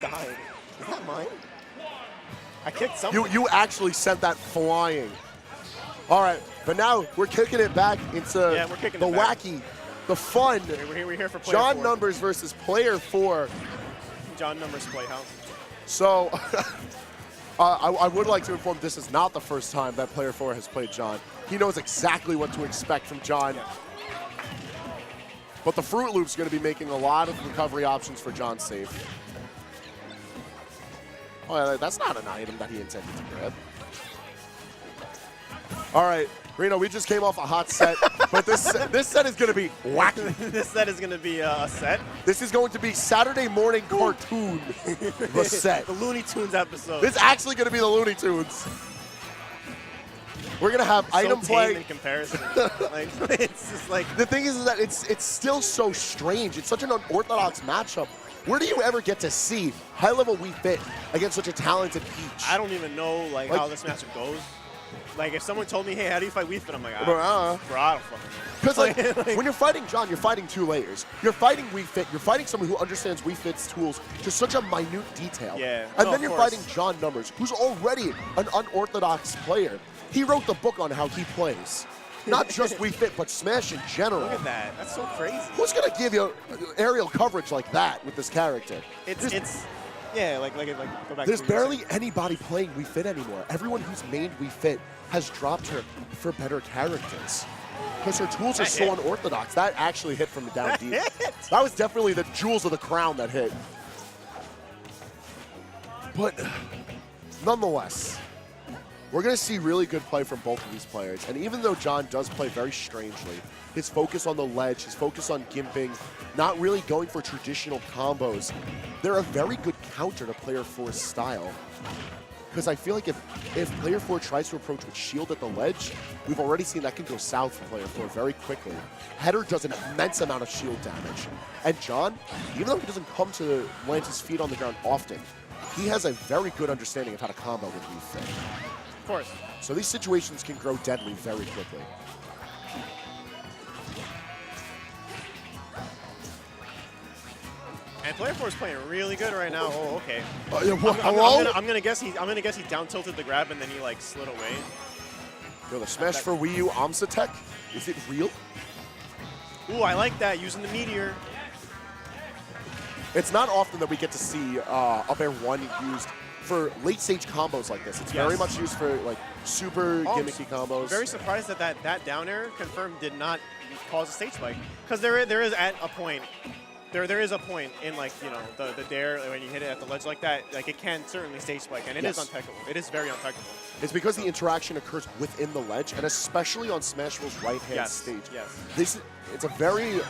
died. Is that mine? I kicked something. You actually sent that flying. All right, but now we're kicking it back into the wacky, the fun. We're here for player John 4. Numbers versus player 4. John Numbers Playhouse. So I would like to inform this is not the first time that player 4 has played John. He knows exactly what to expect from John. Yeah. But the Fruit Loop's going to be making a lot of recovery options for John's safe. Oh, that's not an item that he intended to grab. All right, Reno, we just came off a hot set, but this set is going to be wacky. This set is going to be a set. This is going to be Saturday morning cartoon, the set. The Looney Tunes episode. This is actually going to be the Looney Tunes. We're going to have so item play. in comparison. Like, it's just like. The thing is that it's still so strange. It's such an unorthodox matchup. Where do you ever get to see high-level Wii Fit against such a talented Peach? I don't even know like how this matchup goes. Like, if someone told me, hey, how do you fight Wii Fit? I'm like, bro, I don't fucking know. Because, like, when you're fighting John, you're fighting two layers. You're fighting Wii Fit. You're fighting someone who understands Wii Fit's tools to such a minute detail. Yeah. And then you're fighting John Numbers, who's already an unorthodox player. He wrote the book on how he plays. Not just Wii Fit, but Smash in general. Look at that. That's so crazy. Who's going to give you aerial coverage like that with this character? Yeah, like go back. There's barely anybody playing Wii Fit anymore. Everyone who's made Wii Fit has dropped her for better characters. Because her tools are so unorthodox. That actually hit from the down deep. That was definitely the jewels of the crown that hit. But nonetheless, we're going to see really good play from both of these players. And even though John does play very strangely, his focus on the ledge, his focus on gimping, not really going for traditional combos, they're a very good counter to player 4's style. Because I feel like if player 4 tries to approach with shield at the ledge, we've already seen that can go south for player 4 very quickly. Header does an immense amount of shield damage. And John, even though he doesn't come to land his feet on the ground often, he has a very good understanding of how to combo with Wii Fit. Of course. So these situations can grow deadly very quickly. And player 4 is playing really good right now. Oh, okay. I'm gonna guess he down tilted the grab and then he like slid away. Yo, the smash for Wii U Amsa Tech, is it real? Ooh, I like that, using the meteor. It's not often that we get to see up air 1 used for late stage combos like this. It's very much used for like super gimmicky combos. Very surprised that down air confirmed did not cause a stage spike, because there is at a point. There is a point in, like, you know, the dare, when you hit it at the ledge like that, like, it can certainly stage spike, and it is untechable. It is very untechable. It's because the interaction occurs within the ledge, and especially on Smash Bros. Right-hand stage. Yes. It's a very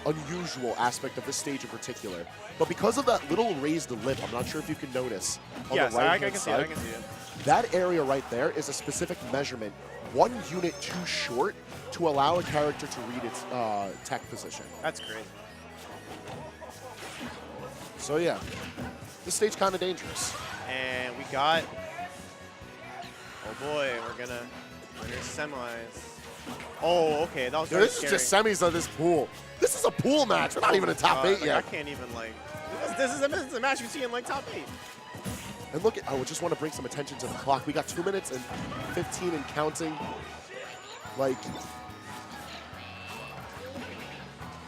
unusual aspect of this stage in particular. But because of that little raised lip, I'm not sure if you can notice on the right-hand side. I can see it. That area right there is a specific measurement, 1 unit too short to allow a character to read its tech position. That's great. So yeah, this stage kind of dangerous. And we got, oh boy, we're gonna semis. Oh, okay, that was very This is just semis of this pool. This is a pool match. We're not even in top 8 yet. I can't even, like, this is a match you see in, like, top 8. And look at, I just want to bring some attention to the clock. We got 2 minutes and 15 and counting. Like,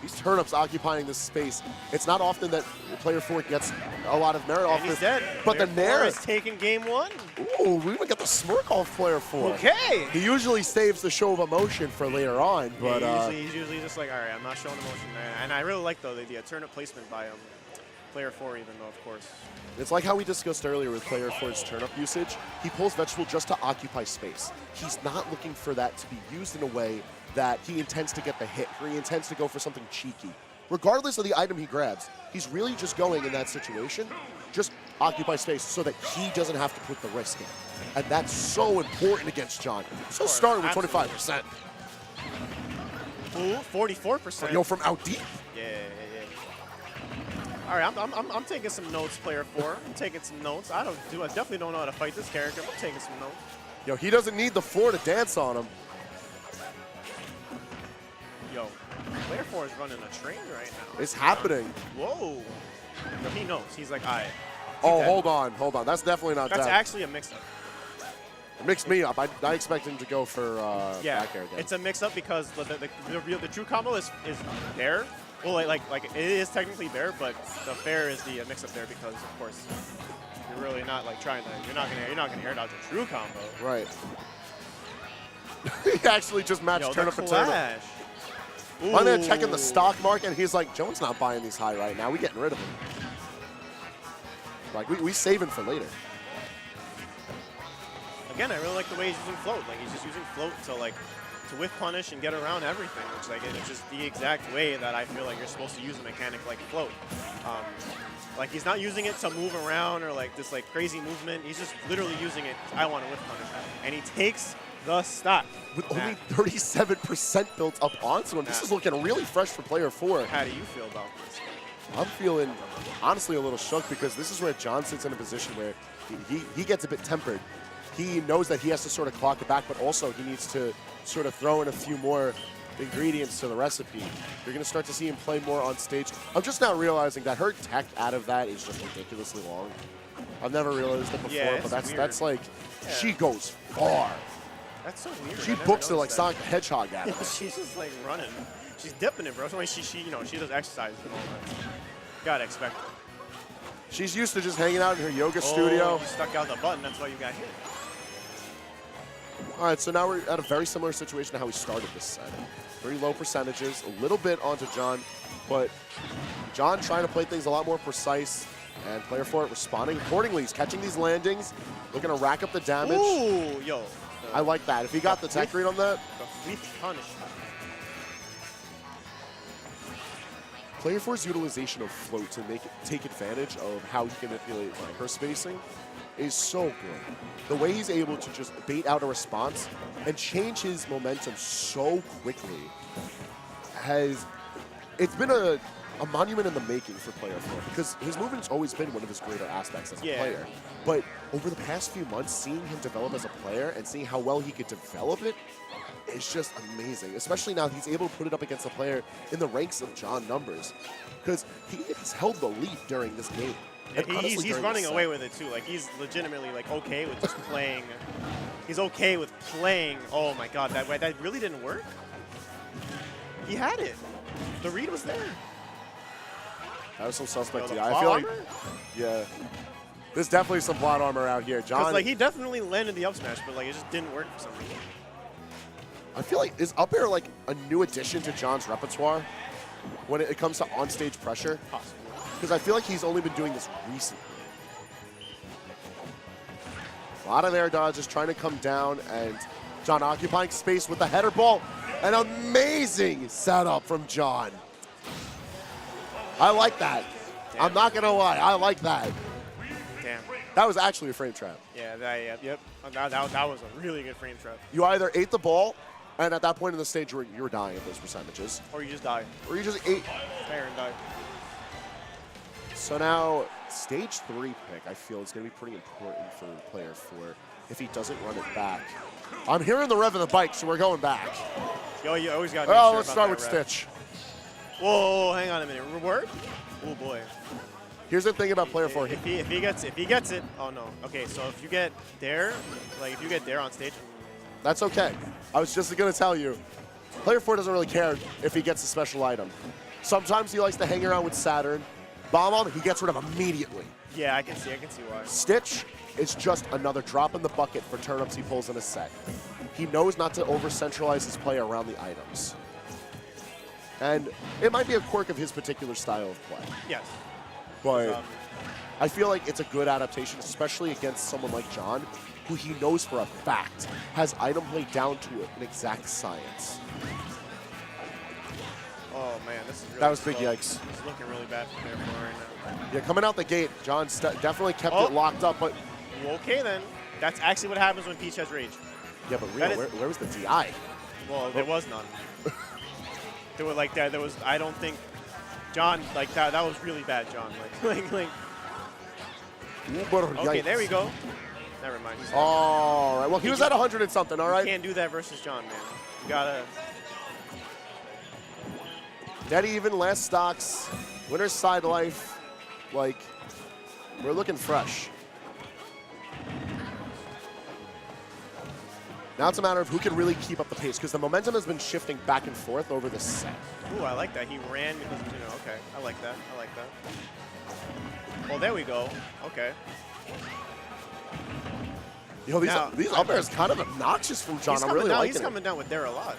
these turnips occupying this space. It's not often that player 4 gets a lot of merit off this. He's dead. But player the Nair is taking game 1. Ooh, we even got the smirk off player 4. Okay. He usually saves the show of emotion for later on, but he's usually just like, all right, I'm not showing emotion there. And I really like, though, the turnip placement by player 4, even though, of course. It's like how we discussed earlier with player 4's turnip usage. He pulls vegetable just to occupy space. He's not looking for that to be used in a way that he intends to get the hit, or he intends to go for something cheeky. Regardless of the item he grabs, he's really just going in that situation, just occupy space so that he doesn't have to put the risk in. And that's so important against John. So starting with 25%. Ooh, 44%. Yo, from out deep. Yeah. All right, I'm taking some notes, player 4. I'm taking some notes. I definitely don't know how to fight this character. I'm taking some notes. Yo, he doesn't need the 4 to dance on him. Yo, player 4 is running a train right now. It's happening. Whoa. No, he knows. He's like, all right. Oh, hold on. That's definitely not That's that. actually a mix-up. It mixed me up. I expect him to go for Yeah, back air again. it's a mix-up because the true combo is there. Well, like it is technically there, but the fair is the mix-up there because, of course, you're really not like trying to. You're not gonna air dodge a true combo. Right. He actually just matched turnip for turnip. I'm there checking the stock market, and he's like, Jones not buying these high right now. We getting rid of him. Like, we saving for later. Again, I really like the way he's using float. Like, he's just using float to whiff punish and get around everything, which like it's just the exact way that I feel like you're supposed to use a mechanic like float. Like, he's not using it to move around or like this like crazy movement. He's just literally using it. I want to whiff punish, and he takes the stock. With only 37% built up onto him, this is looking really fresh for player 4. How do you feel about this? I'm feeling, honestly, a little shook because this is where John sits in a position where he gets a bit tempered. He knows that he has to sort of clock it back, but also he needs to sort of throw in a few more ingredients to the recipe. You're going to start to see him play more on stage. I'm just now realizing that her tech out of that is just ridiculously long. I've never realized it before, but that's like, she goes far. That's so weird. She books it like Sonic the Hedgehog at us. She's just like running. She's dipping it, bro. So she does exercise at the moment. Gotta expect it. She's used to just hanging out in her yoga studio. You stuck out the button. That's why you got hit. All right, so now we're at a very similar situation to how we started this set. Very low percentages, a little bit onto John, but John trying to play things a lot more precise, and player 4 responding accordingly. He's catching these landings, looking to rack up the damage. Ooh, yo. I like that. If he got the tech read on that. The whiff punish. Player 4's utilization of float to take advantage of how he can manipulate her spacing is so good. The way he's able to just bait out a response and change his momentum so quickly it's been a monument in the making for player 4 because his movement's always been one of his greater aspects as a player. But over the past few months, seeing him develop as a player and seeing how well he could develop it is just amazing, especially now he's able to put it up against a player in the ranks of John numbers because he has held the lead during this game. Yeah, he's running away with it too. Like, he's legitimately like okay with just playing. He's okay with playing. Oh my God, that really didn't work. He had it. The read was there. That was some suspect. Yo, I feel like, yeah, there's definitely some plot armor out here, John. Like, he definitely landed the up smash, but like it just didn't work for some reason. I feel like, is up air like a new addition to John's repertoire when it comes to on-stage pressure? Possible. Because I feel like he's only been doing this recently. A lot of air dodges trying to come down, and John occupying space with the header ball. An amazing setup from John. I like that. Damn. I'm not going to lie. I like that. Damn. That was actually a frame trap. Yeah, yep. That was a really good frame trap. You either ate the ball, and at that point in the stage, you were dying at those percentages. Or you just die. Or you just ate. Fair and die. So now, stage 3 pick, I feel, is going to be pretty important for player 4 if he doesn't run it back. I'm hearing the rev of the bike, so we're going back. Yo, you always got to make sure let's start with rev. Stitch. Whoa, hang on a minute. Reward? Oh, boy. Here's the thing about player 4. If he gets it, oh, no. Okay, so if you get there, like if you get there on stage. That's okay. I was just going to tell you, player 4 doesn't really care if he gets a special item. Sometimes he likes to hang around with Saturn. Bomb, he gets rid of immediately. Yeah, I can see why. Stitch is just another drop in the bucket for turnips he pulls in a set. He knows not to over-centralize his play around the items. And it might be a quirk of his particular style of play. Yes. But I feel like it's a good adaptation, especially against someone like John, who he knows for a fact has item play down to an exact science. Oh, man, this is really That was big slow. yikes. It's looking really bad for player 4 right now. Yeah, coming out the gate, John definitely kept it locked up, but... Okay, then. That's actually what happens when Peach has rage. Yeah, but Rio, where was the DI? Well, there was none. There were like that. There was. I don't think John like that. That was really bad, John. Like. Okay, there we go. Never mind. All right. Well, he was at 100 and something. All right. You can't do that versus John, man. You gotta. Dead even, last stocks, winner's side life. Like, we're looking fresh. Now it's a matter of who can really keep up the pace, because the momentum has been shifting back and forth over the set. Ooh, I like that. He ran because, you know, okay. I like that. I like that. Well, there we go. Okay. Yo, these up airs kind of obnoxious from John. I'm really liking it. He's coming down with there a lot.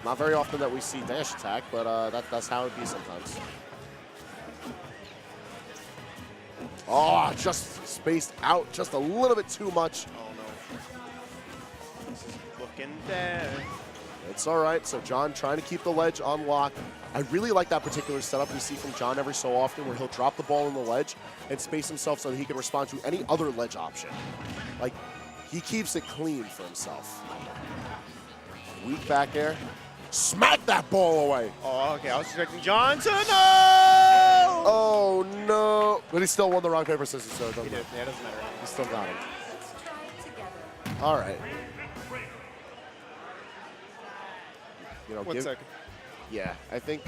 Not very often that we see dash attack, but that's how it be sometimes. Oh, just spaced out just a little bit too much. Oh, no. This is looking bad. It's all right. So John trying to keep the ledge on lock. I really like that particular setup we see from John every so often, where he'll drop the ball in the ledge and space himself so that he can respond to any other ledge option. Like, he keeps it clean for himself. Weak back air. Smack that ball away. Oh, okay. I was expecting John to no! Oh, no. But he still won the rock, paper, scissors, so it doesn't matter. Yeah, it doesn't matter. He still got him. All right. You know, One second. Yeah, I think